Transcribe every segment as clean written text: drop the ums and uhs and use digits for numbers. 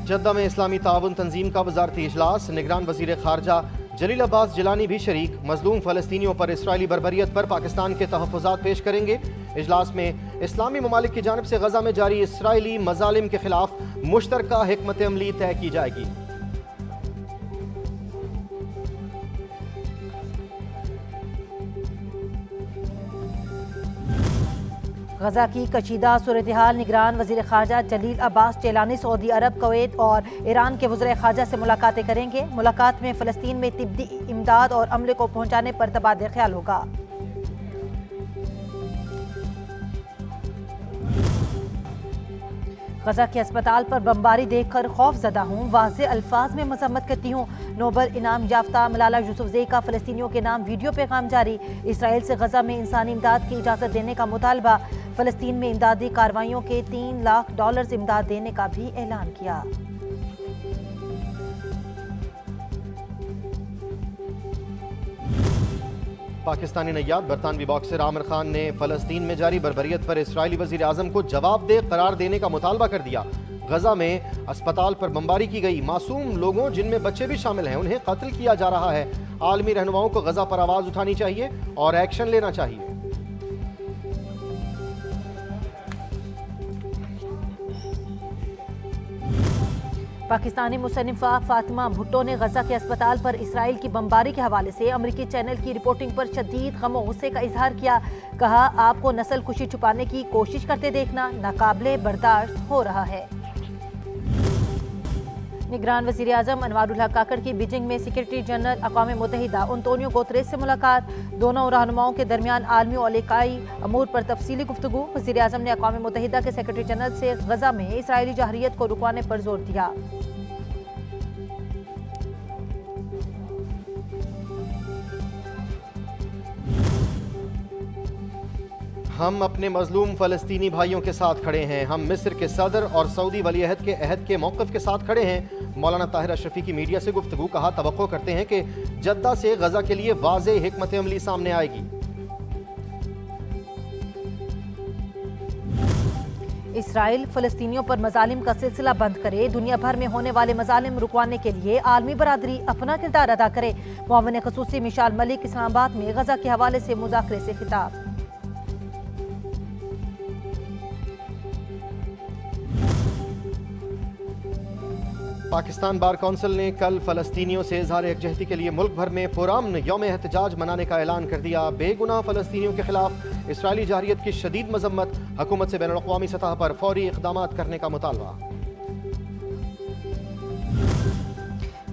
जद्दा में इस्लामी ताउन तंजीम का वजारती इजलास, निगरान वजीर खारजा जलील अब्बास जिलानी भी शरीक। मजलूम फ़लस्तीनियों पर इसराइली बर्बरियत पर पाकिस्तान के तहफ़्फ़ुज़ात पेश करेंगे। इजलास में इस्लामी ममालिक की जानिब से गज़ा में जारी इसराइली मज़ालिम के खिलाफ मुश्तरका हिकमत अमली तय की जाएगी। गजा की कशीदा सूरत हाल, निगरान वजीर खारजा जलील अब्बास जिलानी सऊदी अरब, कुवैत और ईरान के वज़ीर खारजा से मुलाकातें करेंगे। मुलाकात में फ़लस्तीन में तिब्बी इमदाद और अमले को पहुँचाने पर तबादला ख्याल होगा। गजा के अस्पताल पर बमबारी देखकर खौफजदा हूँ, वाज़े अल्फाज में मजम्मत करती हूँ। नोबल इनाम याफ्ता मलाला यूसुफजई का फ़लस्तीनियों के नाम वीडियो पैगाम जारी। इसराइल से गजा में इंसानी इमदाद की इजाज़त देने का मुतालबा। फ़लस्तीन में इमदादी कार्रवाइयों के $3 लाख इमदाद देने का भी ऐलान किया। पाकिस्तानी नैयाद बरतानवी बॉक्सर आमिर खान ने फ़लस्तीन में जारी बर्बरियत पर इसराइली वज़ीर आज़म को जवाबदेह करार देने का मुतालबा कर दिया। गजा में अस्पताल पर बमबारी की गई, मासूम लोगों जिनमें बच्चे भी शामिल हैं उन्हें कत्ल किया जा रहा है। आलमी रहनुमाओं को गजा पर आवाज़ उठानी चाहिए और एक्शन लेना चाहिए। पाकिस्तानी मुसन्निफा फातिमा भुट्टो ने गजा के अस्पताल पर इसराइल की बमबारी के हवाले से अमरीकी चैनल की रिपोर्टिंग पर शदीद गम और गुस्से का इजहार किया। कहा, आपको नस्ल कुशी छुपाने की कोशिश करते देखना नाकाबिले बर्दाश्त हो रहा है। निगरान वज़ीर आज़म अनवारुल हक काकड़ की बीजिंग में सेक्रेटरी जनरल अक़वाम मुत्तहिदा अंतोनियो गुतेरेस से मुलाकात। दोनों रहनुमाओं के दरमियान आलमी और इलाकाई अमूर पर तफसीली गुफ्तगू। वज़ीर आज़म ने अक़वाम मुत्तहिदा के सेक्रेटरी जनरल से गजा में इसराइली जहरियत को रुकवाने पर जोर दिया। हम अपने मजलूम फ़लस्तीनी भाइयों के साथ खड़े हैं। हम मिस्र के सदर और सऊदी वलीअहद के अहद के मौक़िफ़ के साथ खड़े हैं। मौलाना ताहिर अशरफी की मीडिया से गुफ्तगू। कहा, तवक्को करते हैं कि जद्दा से गजा के लिए वाज़ेह हिकमत अमली सामने आएगी। इसराइल फ़लस्तीनियों पर मज़ालिम का सिलसिला बंद करे, दुनिया भर में होने वाले मज़ालिम रुकवाने के लिए आलमी बरादरी अपना किरदार अदा करे। मुआविन ख़ुसूसी मिशाल मलिक इस्लामाबाद में गजा के हवाले से मुज़ाकरे से खिताब। पाकिस्तान बार कौंसिल ने कल फ़लस्तीनियों से इज़हार यकजहती के लिए मुल्क भर में पुरअमन यौम एहतजाज मनाने का ऐलान कर दिया। बेगुनाह फ़लस्तीनियों के खिलाफ इसराइली जहरियत की शदीद मजम्मत, हुकूमत से बैनुल-अक़वामी सतह पर फौरी इक़दामात करने का मुतालबा।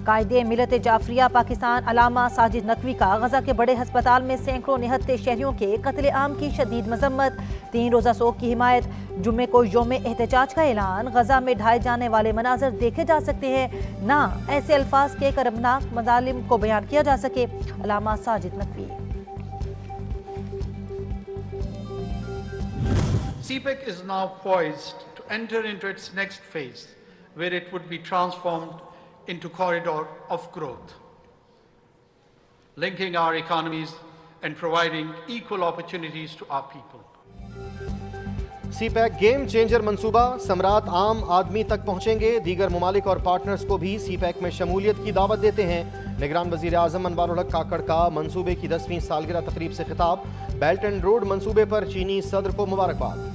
कायदे मिलत जाफरिया पाकिस्तान अलामा साजिद नकवी का गजा के बड़े हस्पताल में सैकड़ों निहत्ते शहरियों के कत्ले आम की शदीद मजम्मत। 3 रोज़ा सोग की हिमायत। जुम्मे को यौम एहतजाज का ऐलान। गजा में ढाए जाने वाले मनाजर देखे जा सकते हैं, ना ऐसे अल्फाज के करबनाक मज़ालिम को बयान किया जा सके। अलामा Sajid Naqvi. CPEC is now poised to enter into its next phase, where it would be transformed into corridor of growth, linking our economies and providing equal opportunities to our people. CPEC game changer मंसूबा, समरात आम आदमी तक पहुंचेंगे। दीगर ममालिक और partners को भी CPEC में शमूलियत की दावत देते हैं। निगरान वज़ीर आज़म अनवारुल हक काकड़ का मंसूबे की 10वीं सालगिरह तकरीब से खिताब। बेल्ट एंड रोड मंसूबे पर चीनी सदर को मुबारकबाद।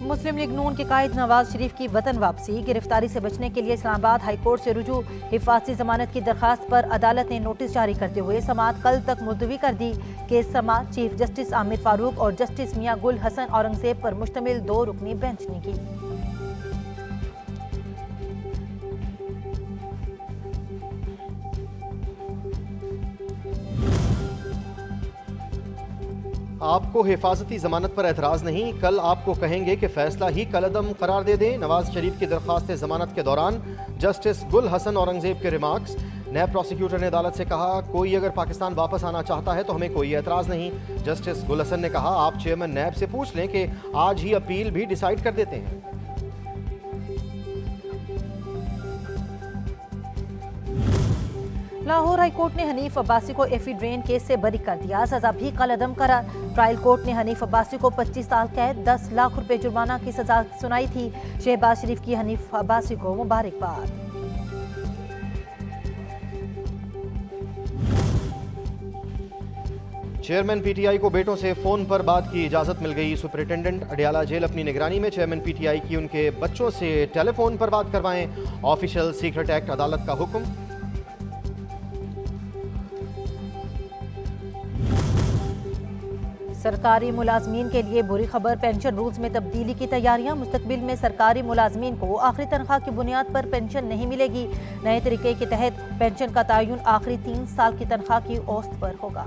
मुस्लिम लीग नून के कायद नवाज शरीफ की वतन वापसी। गिरफ्तारी से बचने के लिए इस्लामाबाद हाई कोर्ट से रुजू। हिफाजती जमानत की दरखास्त पर अदालत ने नोटिस जारी करते हुए समाअत कल तक मुलतवी कर दी। केस समाअत चीफ जस्टिस आमिर फारूक और जस्टिस मियां गुल हसन औरंगजेब पर मुश्तमिल 2 रुकनी बेंच ने की। आपको हिफाजती जमानत पर एतराज़ नहीं, कल आपको कहेंगे कि फैसला ही कलअदम करार दे दें। नवाज शरीफ की दरख्वास्त जमानत के दौरान जस्टिस गुल हसन औरंगजेब के रिमार्क्स। नैब प्रोसिक्यूटर ने अदालत से कहा, कोई अगर पाकिस्तान वापस आना चाहता है तो हमें कोई एतराज़ नहीं। जस्टिस गुल हसन ने कहा, आप चेयरमैन नैब से पूछ लें कि आज ही अपील भी डिसाइड कर देते हैं। لاہور ہائی کورٹ نے حنیف عباسی کو ایفیڈرین کیس سے بری کر دیا، سزا بھی کالعدم قرار۔ ٹرائل کورٹ نے حنیف عباسی کو 25 سال قید 10 لاکھ روپے جرمانہ کی سزا سنائی تھی۔ شہباز شریف کی حنیف عباسی کو مبارکباد۔ چیئرمین پی ٹی آئی کو بیٹوں سے فون پر بات کی اجازت مل گئی۔ سپرنٹینڈنٹ اڈیالہ جیل اپنی نگرانی میں چیئرمین پی ٹی آئی کی ان کے بچوں سے ٹیلی فون پر بات کروائیں۔ آفیشل سیکرٹ ایکٹ عدالت کا حکم۔ سرکاری ملازمین کے لیے بری خبر، پینشن رولز میں تبدیلی کی تیاریاں۔ مستقبل میں سرکاری ملازمین کو آخری تنخواہ کی بنیاد پر پینشن نہیں ملے گی۔ نئے طریقے کے تحت پینشن کا تعین آخری 3 سال کی تنخواہ کی اوسط پر ہوگا۔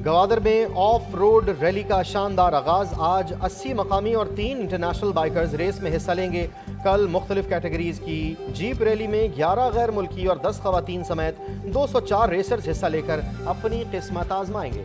گوادر میں آف روڈ ریلی کا شاندار آغاز۔ آج 80 مقامی اور 3 انٹرنیشنل بائیکرز ریس میں حصہ لیں گے۔ کل مختلف کیٹیگریز کی جیپ ریلی میں 11 غیر ملکی اور 10 خواتین سمیت 204 ریسرز حصہ لے کر اپنی قسمت آزمائیں گے۔